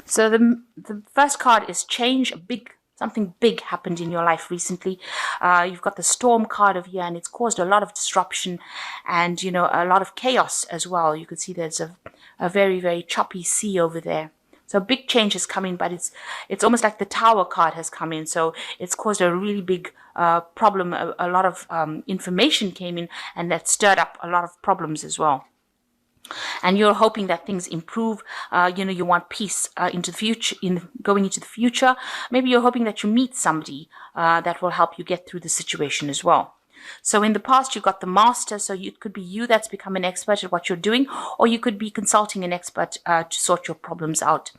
So the first card is change. Something big happened in your life recently. You've got the storm card over here, and it's caused a lot of disruption and, a lot of chaos as well. You can see there's a very, very choppy sea over there. So a big change has come in, but it's almost like the Tower card has come in. So it's caused a really big problem. A lot of information came in, and that stirred up a lot of problems as well. And you're hoping that things improve. You want peace into the future, going into the future. Maybe you're hoping that you meet somebody that will help you get through the situation as well. So in the past, you got the master. So it could be you that's become an expert at what you're doing, or you could be consulting an expert to sort your problems out.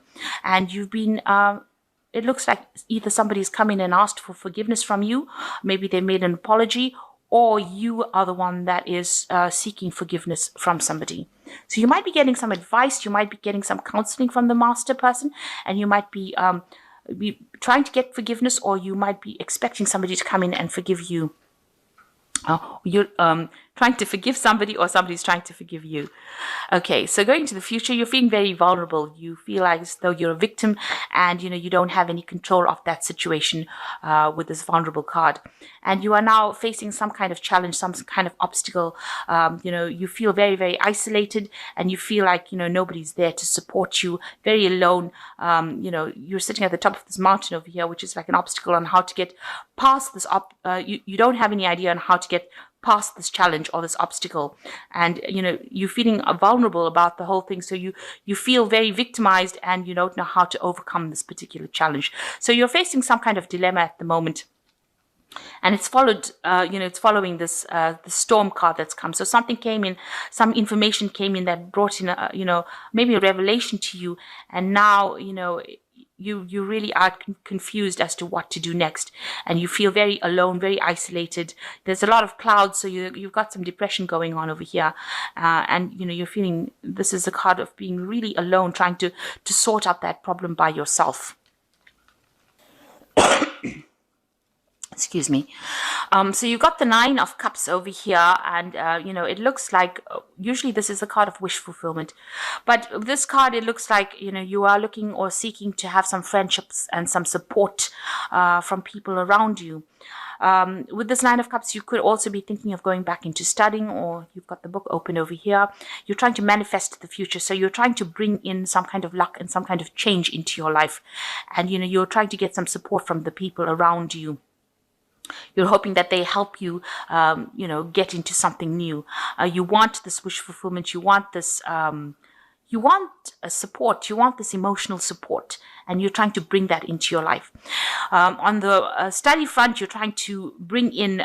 And you've been it looks like either somebody's come in and asked for forgiveness from you. Maybe they made an apology, or you are the one that is seeking forgiveness from somebody. So you might be getting some advice, you might be getting some counseling from the master person, and you might be trying to get forgiveness, or you might be expecting somebody to come in and forgive you. You're trying to forgive somebody, or somebody's trying to forgive you. Okay, so going to the future, you're feeling very vulnerable. You feel like as though you're a victim, and you don't have any control of that situation with this vulnerable card. And you are now facing some kind of challenge, some kind of obstacle. You feel very, very isolated, and you feel like nobody's there to support you. Very alone. You're sitting at the top of this mountain over here, which is like an obstacle on how to get past this. You don't have any idea on how to get past this challenge or this obstacle, and you're feeling vulnerable about the whole thing. So you feel very victimized, and you don't know how to overcome this particular challenge. So you're facing some kind of dilemma at the moment, and it's followed it's following this the storm card that's come. So something came in, some information came in that brought in maybe a revelation to you, and now you really are confused as to what to do next, and you feel very alone, very isolated. There's a lot of clouds, so you've got some depression going on over here, and you're feeling this is a card of being really alone, trying to sort out that problem by yourself. Excuse me. So you've got the Nine of Cups over here, and it looks like usually this is a card of wish fulfillment, but this card, it looks like you are looking or seeking to have some friendships and some support from people around you. With this Nine of Cups, you could also be thinking of going back into studying, or you've got the book open over here. You're trying to manifest the future. So you're trying to bring in some kind of luck and some kind of change into your life. And, you're trying to get some support from the people around you. You're hoping that they help you, get into something new. You want this wish fulfillment. You want this, you want a support. You want this emotional support, and you're trying to bring that into your life. On the study front, you're trying to bring in,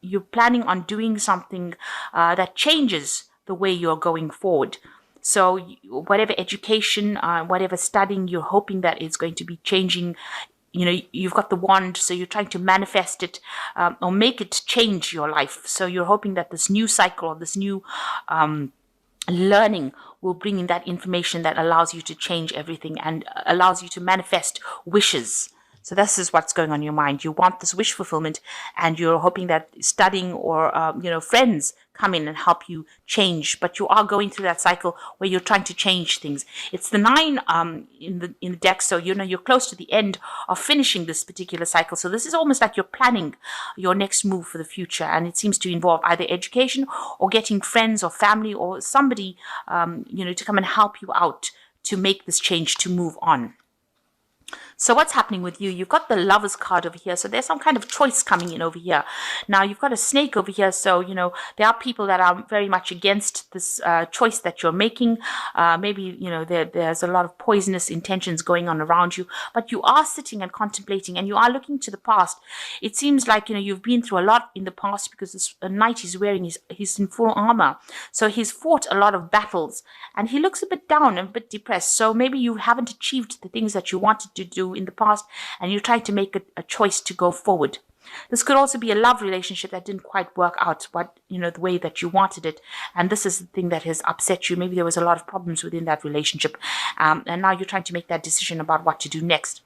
you're planning on doing something that changes the way you're going forward. So whatever education, whatever studying, you're hoping that it's going to be changing. You've got the wand, so you're trying to manifest it or make it change your life. So you're hoping that this new cycle, or this new learning, will bring in that information that allows you to change everything and allows you to manifest wishes. So this is what's going on in your mind. You want this wish fulfillment, and you're hoping that studying or friends come in and help you change. But you are going through that cycle where you're trying to change things. It's the Nine in the deck, so you're close to the end of finishing this particular cycle. So this is almost like you're planning your next move for the future, and it seems to involve either education or getting friends or family or somebody to come and help you out to make this change, to move on. So what's happening with you? You've got the Lovers card over here. So there's some kind of choice coming in over here. Now you've got a snake over here. So, there are people that are very much against this choice that you're making. Maybe, there's a lot of poisonous intentions going on around you. But you are sitting and contemplating, and you are looking to the past. It seems like, you've been through a lot in the past, because this knight is wearing, he's in full armor. So he's fought a lot of battles, and he looks a bit down and a bit depressed. So maybe you haven't achieved the things that you wanted to do in the past, and you're trying to make a choice to go forward. This could also be a love relationship that didn't quite work out the way that you wanted it, and this is the thing that has upset you. Maybe there was a lot of problems within that relationship, and now you're trying to make that decision about what to do next.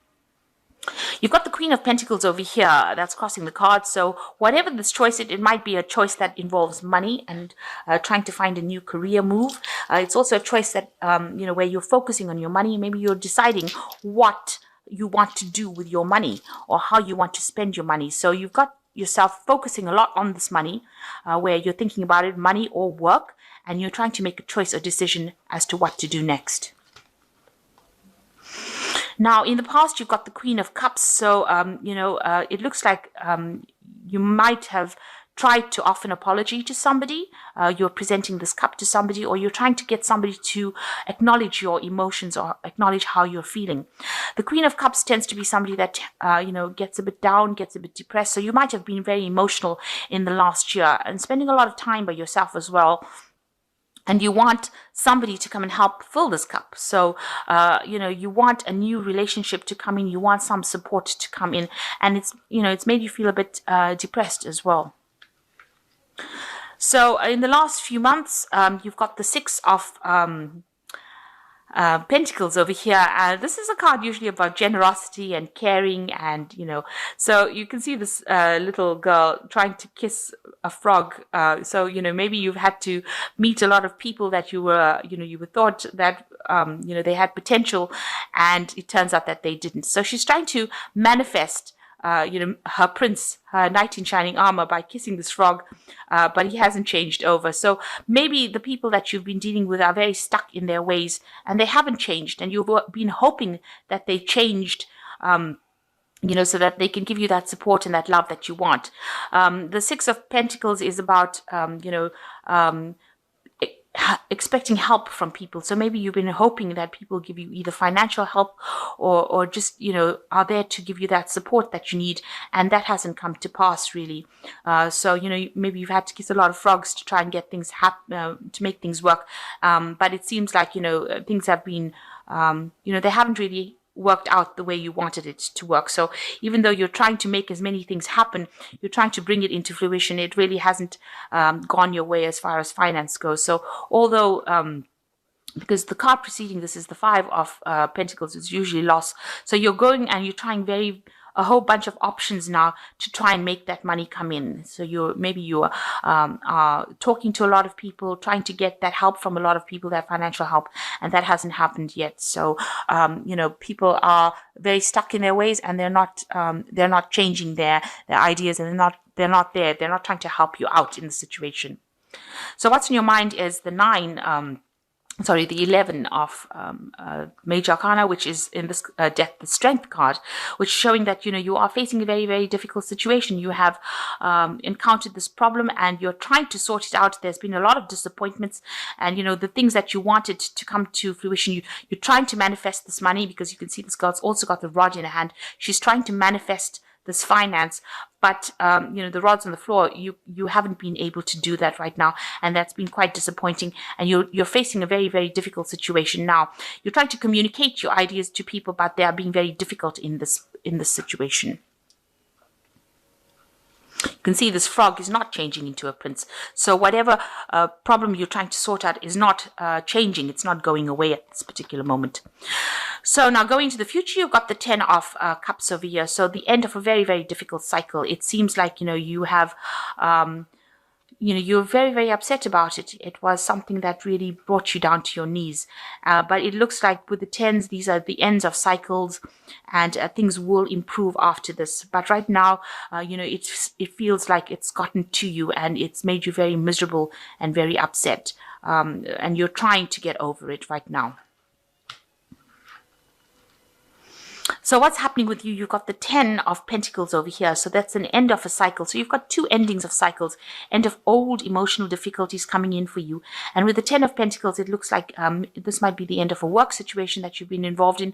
You've got the Queen of Pentacles over here that's crossing the card. So whatever this choice, it might be a choice that involves money and trying to find a new career move. It's also a choice that, where you're focusing on your money. Maybe you're deciding what you want to do with your money or how you want to spend your money. So you've got yourself focusing a lot on this money, where you're thinking about it, money or work, and you're trying to make a choice or decision as to what to do next. Now, in the past, you've got the Queen of Cups. So, it looks like you might have tried to offer an apology to somebody. You're presenting this cup to somebody, or you're trying to get somebody to acknowledge your emotions or acknowledge how you're feeling. The Queen of Cups tends to be somebody that, gets a bit down, gets a bit depressed. So you might have been very emotional in the last year and spending a lot of time by yourself as well. And you want somebody to come and help fill this cup. So, you want a new relationship to come in. You want some support to come in. And it's made you feel a bit depressed as well. So in the last few months, you've got the Six of Pentacles over here. This is a card usually about generosity and caring, and so you can see this little girl trying to kiss a frog. So maybe you've had to meet a lot of people that you were thought that they had potential, and it turns out that they didn't. So she's trying to manifest her prince, her knight in shining armor, by kissing this frog, but he hasn't changed over. So maybe the people that you've been dealing with are very stuck in their ways and they haven't changed, and you've been hoping that they changed, so that they can give you that support and that love that you want. The Six of Pentacles is about, expecting help from people. So maybe you've been hoping that people give you either financial help or just are there to give you that support that you need, and that hasn't come to pass really. So maybe you've had to kiss a lot of frogs to try and get things to make things work, but it seems like things have been they haven't really worked out the way you wanted it to work. So even though you're trying to make as many things happen, you're trying to bring it into fruition, it really hasn't gone your way as far as finance goes. So although because the card preceding this is the Five of Pentacles, it's usually loss. So you're going and you're trying a whole bunch of options now to try and make that money come in. So you're talking to a lot of people, trying to get that help from a lot of people, that financial help, and that hasn't happened yet. So people are very stuck in their ways, and they're not changing their ideas, and they're not trying to help you out in the situation. So what's in your mind is the the 11 of Major Arcana, which is in this deck, the Strength card, which is showing that you are facing a very, very difficult situation. You have encountered this problem and you're trying to sort it out. There's been a lot of disappointments, and the things that you wanted to come to fruition, you're trying to manifest this money, because you can see this girl's also got the rod in her hand. She's trying to manifest this finance, but the rod's on the floor. You haven't been able to do that right now, and that's been quite disappointing. And you're facing a very, very difficult situation now. You're trying to communicate your ideas to people, but they are being very difficult in this situation. You can see this frog is not changing into a prince. So whatever problem you're trying to sort out is not changing. It's not going away at this particular moment. So now going to the future, you've got the 10 of Cups over here. So the end of a very, very difficult cycle. It seems like, you have... you're very, very upset about it. It was something that really brought you down to your knees. But it looks like with the 10s, these are the ends of cycles, and things will improve after this. But right now, it feels like it's gotten to you, and it's made you very miserable and very upset. And you're trying to get over it right now. So what's happening with you? You've got the 10 of Pentacles over here. So that's an end of a cycle. So you've got two endings of cycles, end of old emotional difficulties coming in for you. And with the 10 of Pentacles, it looks like this might be the end of a work situation that you've been involved in.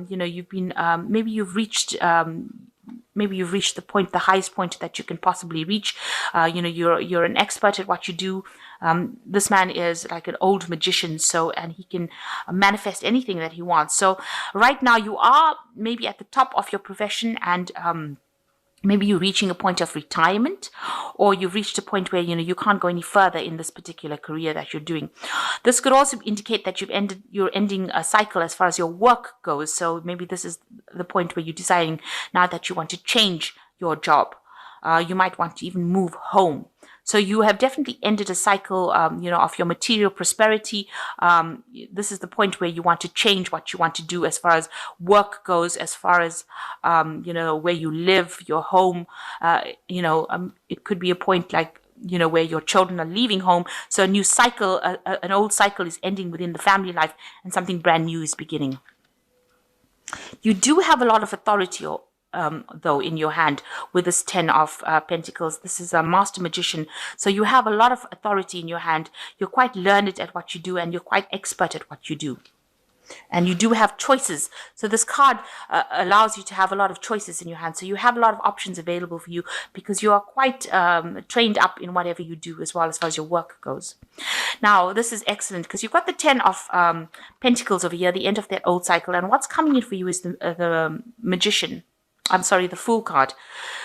You've been, maybe you've reached the point, the highest point that you can possibly reach. You're an expert at what you do. This man is like an old magician, and he can manifest anything that he wants. So right now you are maybe at the top of your profession, and maybe you're reaching a point of retirement, or you've reached a point where you can't go any further in this particular career that you're doing. This could also indicate that you're ending a cycle as far as your work goes. So maybe this is the point where you're deciding now that you want to change your job. You might want to even move home. So you have definitely ended a cycle, of your material prosperity. This is the point where you want to change what you want to do as far as work goes, as far as, where you live, your home. It could be a point like, where your children are leaving home. So a new cycle, an old cycle is ending within the family life, and something brand new is beginning. You do have a lot of authority, though, in your hand with this 10 of Pentacles. This is a master magician. So you have a lot of authority in your hand. You're quite learned at what you do, and you're quite expert at what you do. And you do have choices. So this card allows you to have a lot of choices in your hand. So you have a lot of options available for you because you are quite trained up in whatever you do as well as far as your work goes. Now, this is excellent because you've got the 10 of Pentacles over here, the end of that old cycle. And what's coming in for you is the Magician. I'm sorry, the Fool card.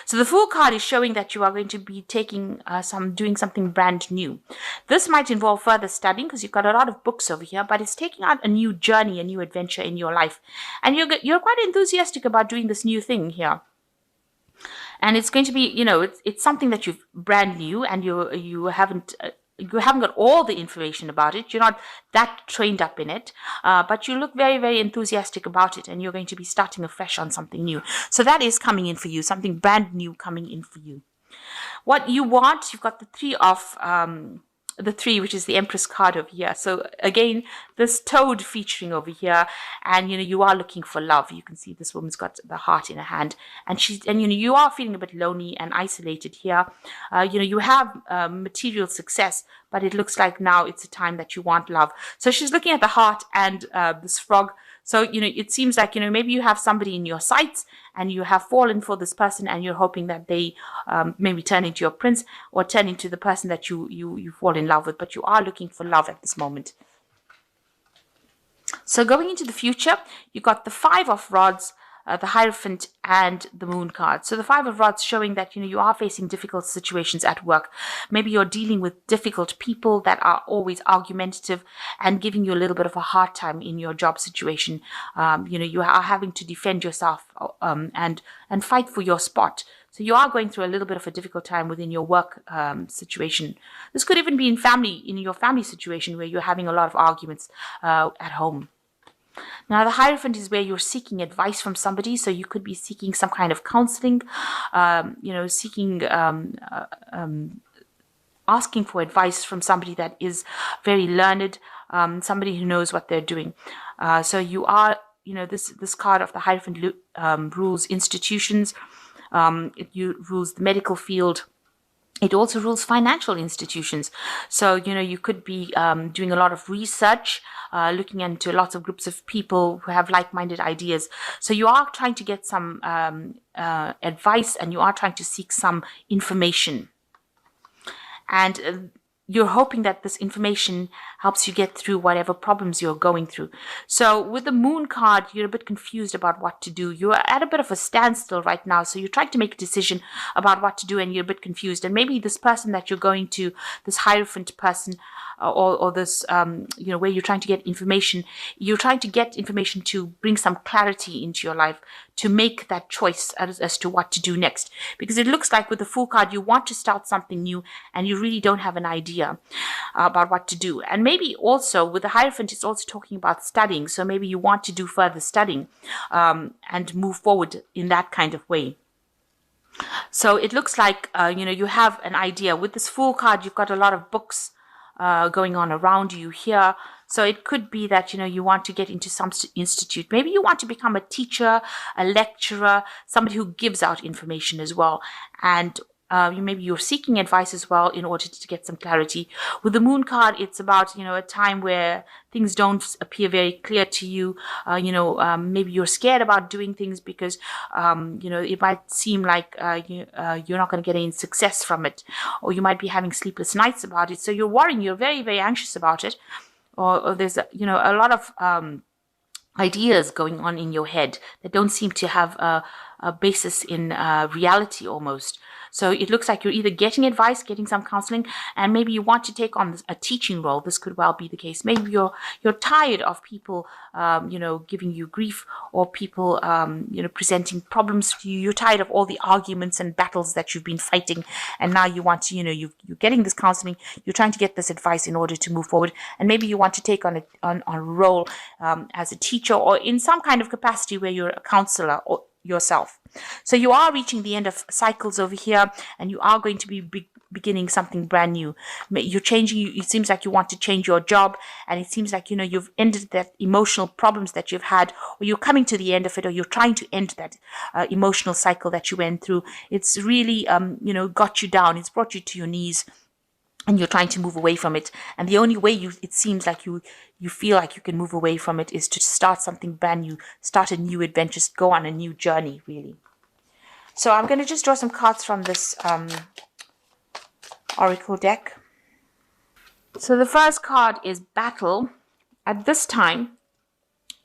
So the Fool card is showing that you are going to be taking doing something brand new. This might involve further studying because you've got a lot of books over here, but it's taking out a new journey, a new adventure in your life. And you're quite enthusiastic about doing this new thing here. And it's going to be, it's something that you've brand new, and you haven't got all the information about it. You're not that trained up in it, but you look very, very enthusiastic about it, and you're going to be starting afresh on something new. So that is coming in for you, something brand new coming in for you. What you want, you've got the three, which is the Empress card over here. So again, this toad featuring over here, and you are looking for love. You can see this woman's got the heart in her hand, and you are feeling a bit lonely and isolated here. You have material success, but it looks like now it's a time that you want love. So she's looking at the heart and this frog. So, it seems like, maybe you have somebody in your sights and you have fallen for this person, and you're hoping that they maybe turn into your prince or turn into the person that you fall in love with, but you are looking for love at this moment. So going into the future, you got the 5 of Rods, the Hierophant, and the Moon card. So the 5 of Rods showing that you are facing difficult situations at work. Maybe you're dealing with difficult people that are always argumentative and giving you a little bit of a hard time in your job situation. You are having to defend yourself and fight for your spot. So you are going through a little bit of a difficult time within your work situation. This could even be in your family situation where you're having a lot of arguments at home. Now, the Hierophant is where you're seeking advice from somebody. So you could be seeking some kind of counseling, asking for advice from somebody that is very learned, somebody who knows what they're doing. So you are, this card of the Hierophant rules institutions. It rules the medical field. It also rules financial institutions. So, you could be doing a lot of research, looking into lots of groups of people who have like-minded ideas. So you are trying to get some advice, and you are trying to seek some information. And you're hoping that this information helps you get through whatever problems you're going through. So with the Moon card, you're a bit confused about what to do. You're at a bit of a standstill right now. So you're trying to make a decision about what to do, and you're a bit confused. And maybe this person that you're going to, this Hierophant person, or this, where you're trying to get information, you're trying to get information to bring some clarity into your life, to make that choice as to what to do next. Because it looks like with the Fool card, you want to start something new, and you really don't have an idea about what to do. And maybe also with the Hierophant, it's also talking about studying. So maybe you want to do further studying and move forward in that kind of way. So it looks like, you have an idea. With this Fool card, you've got a lot of books going on around you here. So it could be that, you want to get into some institute. Maybe you want to become a teacher, a lecturer, somebody who gives out information as well. And maybe you're seeking advice as well in order to get some clarity. With the Moon card, it's about, a time where things don't appear very clear to you. Maybe you're scared about doing things because, it might seem like you're not going to get any success from it. Or you might be having sleepless nights about it. So you're worrying, you're very, very anxious about it. Or there's, a lot of ideas going on in your head that don't seem to have a basis in reality almost. So it looks like you're either getting advice, getting some counseling, and maybe you want to take on a teaching role. This could well be the case. Maybe you're tired of people, giving you grief, or people, presenting problems to you. You're tired of all the arguments and battles that you've been fighting, and now you want to, you're getting this counseling. You're trying to get this advice in order to move forward, and maybe you want to take on a role as a teacher, or in some kind of capacity where you're a counselor or yourself. So you are reaching the end of cycles over here, and you are going to be beginning something brand new. You're changing. It seems like you want to change your job, and it seems like you've ended that emotional problems that you've had, or you're coming to the end of it, or you're trying to end that emotional cycle that you went through. It's really got you down. It's brought you to your knees, and you're trying to move away from it. And the only way it seems like you feel like you can move away from it is to start something brand new, start a new adventure, go on a new journey, really. So I'm going to just draw some cards from this oracle deck. So the first card is battle. At this time,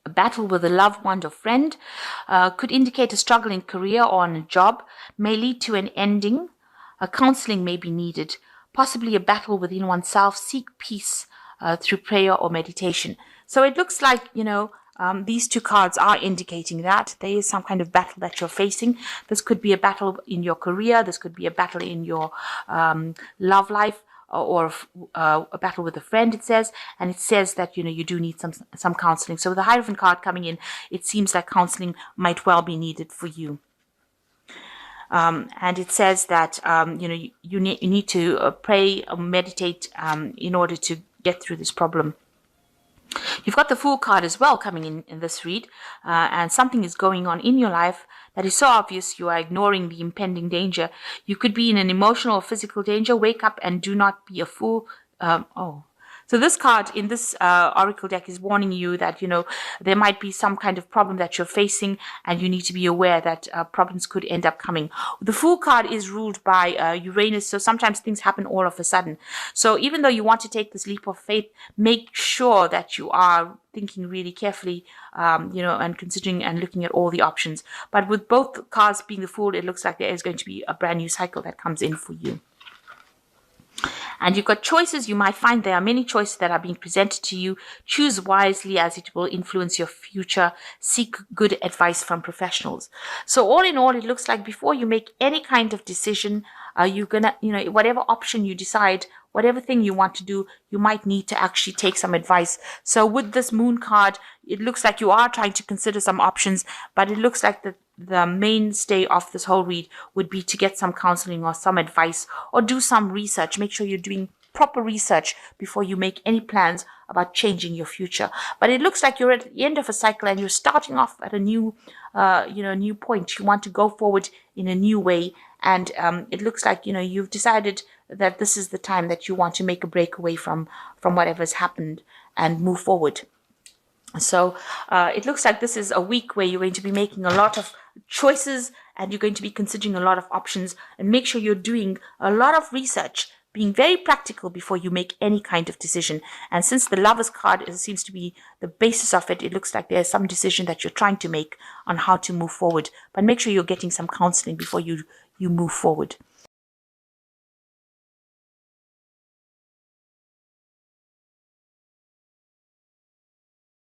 a battle with a loved one or friend could indicate a struggle in career or on a job, may lead to an ending. A counseling may be needed. Possibly a battle within oneself. Seek peace through prayer or meditation. So it looks like, these two cards are indicating that there is some kind of battle that you're facing. This could be a battle in your career. This could be a battle in your love life, or a battle with a friend, it says. And it says that, you do need some counseling. So with the Hierophant card coming in, it seems like counseling might well be needed for you. And it says that, you need to pray or meditate in order to get through this problem. You've got the Fool card as well coming in this read, and something is going on in your life that is so obvious you are ignoring the impending danger. You could be in an emotional or physical danger. Wake up and do not be a fool. So this card in this oracle deck is warning you that, there might be some kind of problem that you're facing, and you need to be aware that problems could end up coming. The Fool card is ruled by Uranus, so sometimes things happen all of a sudden. So even though you want to take this leap of faith, make sure that you are thinking really carefully, and considering and looking at all the options. But with both cards being the Fool, it looks like there is going to be a brand new cycle that comes in for you. And you've got choices. You might find there are many choices that are being presented to you. Choose wisely, as it will influence your future. Seek good advice from professionals. So all in all, it looks like before you make any kind of decision, you're gonna, whatever option you decide, whatever thing you want to do, you might need to actually take some advice. So with this Moon card, it looks like you are trying to consider some options, but it looks like the mainstay of this whole read would be to get some counseling or some advice, or do some research. Make sure you're doing proper research before you make any plans about changing your future. But it looks like you're at the end of a cycle, and you're starting off at a new, new point. You want to go forward in a new way. And it looks like, you've decided that this is the time that you want to make a break away from whatever's happened and move forward. So it looks like this is a week where you're going to be making a lot of choices, and you're going to be considering a lot of options, and make sure you're doing a lot of research, being very practical before you make any kind of decision. And since the Lovers card seems to be the basis of it, it looks like there's some decision that you're trying to make on how to move forward. But make sure you're getting some counseling before you move forward.